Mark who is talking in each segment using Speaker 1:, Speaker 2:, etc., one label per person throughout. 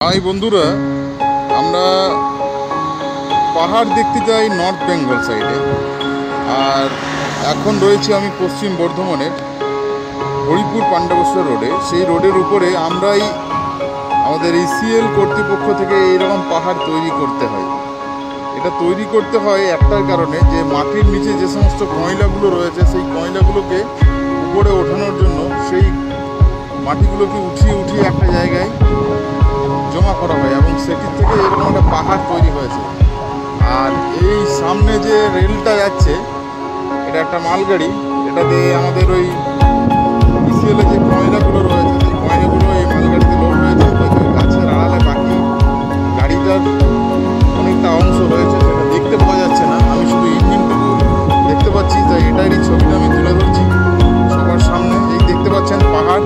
Speaker 1: High বন্ধুরা, আমরা পাহাড় দেখতে যাই নর্থ বেঙ্গল সাইডে। আর এখন রয়েছি আমি পশ্চিম বর্ধমানের হরিপুর পাণ্ডবেশ্বর রোডে। সেই রোডের উপরে আমরাই আমাদের ইসিএল কর্তৃপক্ষ থেকে এইরকম পাহাড় তৈরি করতে হয়। এটা তৈরি করতে হয় একটার কারণে, যে মাটির নিচে যে সমস্ত কয়লাগুলো রয়েছে সেই কয়লাগুলোকে উপরে ওঠানোর জন্য সেই মাটিগুলোকে উঠিয়ে উঠিয়ে একটা জায়গায় জমা করা হয় এবং সেটির থেকে এরকম একটা পাহাড় তৈরি হয়েছে। আর এই সামনে যে রেলটা যাচ্ছে, এটা একটা মালগাড়ি। এটা দিয়ে আমাদের ওই ইসিএলে যে কয়লাগুলো রয়েছে সেই কয়লাগুলো এই মালগাড়িতে লোড হয়েছে। গাছের আড়ালে বাকি গাড়িটার অনেকটা অংশ রয়েছে, সেটা দেখতে পাওয়া যাচ্ছে না। আমি শুধু ইঞ্জিনটুকু দেখতে পাচ্ছি, তাই এটারই ছবিটা আমি তুলে ধরছি সবার সামনে। এই দেখতে পাচ্ছেন পাহাড়,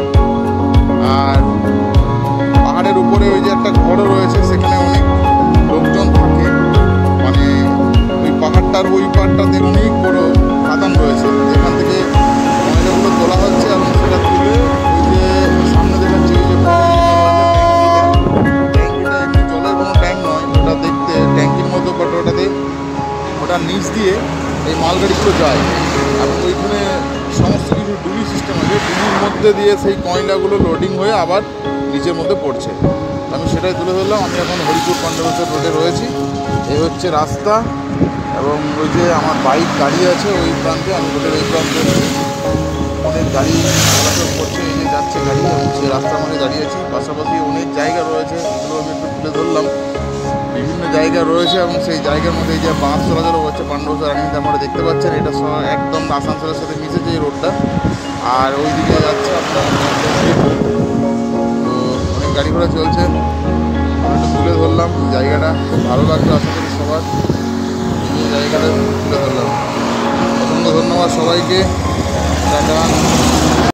Speaker 1: আর পাহাড়ের উপরে ওই যে একটা ঘরও রয়েছে, সেখানে অনেক লোকজন থাকে। মানে ওই পাহাড়টার ওই পাহাড়টাতে অনেক বড় খাদান রয়েছে, যেখান থেকে ময়লাগুলো তোলা হচ্ছে এবং সেটা তুলে ওই যে সামনে দেখাচ্ছে ওই যে ট্যাঙ্কিটা, এমনি জলের কোনো ট্যাঙ্ক নয়, ওটা দেখতে ট্যাঙ্কির মতো, বাট ওটার নিচ দিয়ে এই মালগাড়িগুলো যায় এবং ওইখানে সমস্ত কিছু ডুবি সিস্টেম আছে। ডুবির মধ্যে দিয়ে সেই কয়লাগুলো লোডিং হয়ে আবার নিচের মধ্যে পড়ছে। আমি সেটাই তুলে ধরলাম। আমি এখন হরিপুর পাণ্ডবেশ্বর রোডে রয়েছি। এই হচ্ছে রাস্তা, এবং ওই যে আমার বাইক গাড়ি আছে ওই প্রান্তে, আমি রোডের এই প্রান্তে অনেক গাড়ি চলাচল করছে। এই যে যাচ্ছে গাড়ি, এবং সেই রাস্তার মধ্যে দাঁড়িয়ে আছি। পাশাপাশি অনেক জায়গা রয়েছে, এগুলো আমি একটু তুলে ধরলাম। বিভিন্ন জায়গা রয়েছে এবং সেই জায়গার মধ্যে এই যে বাস চলাচল হচ্ছে পাণ্ডবেশ্বর রানিং, আপনারা দেখতে পাচ্ছেন। এটা একদম আসানসোলের সাথে মিশেছে এই রোডটা। আর ওই দিকে যাচ্ছে আপনার, তো অনেক গাড়ি ঘোড়া চলছে। একটু তুলে ধরলাম জায়গাটা, খুব ভালো লাগলো আশা করি সবার। এই জায়গাটা তুলে ধরলাম। অসংখ্য ধন্যবাদ সবাইকে। টাটা।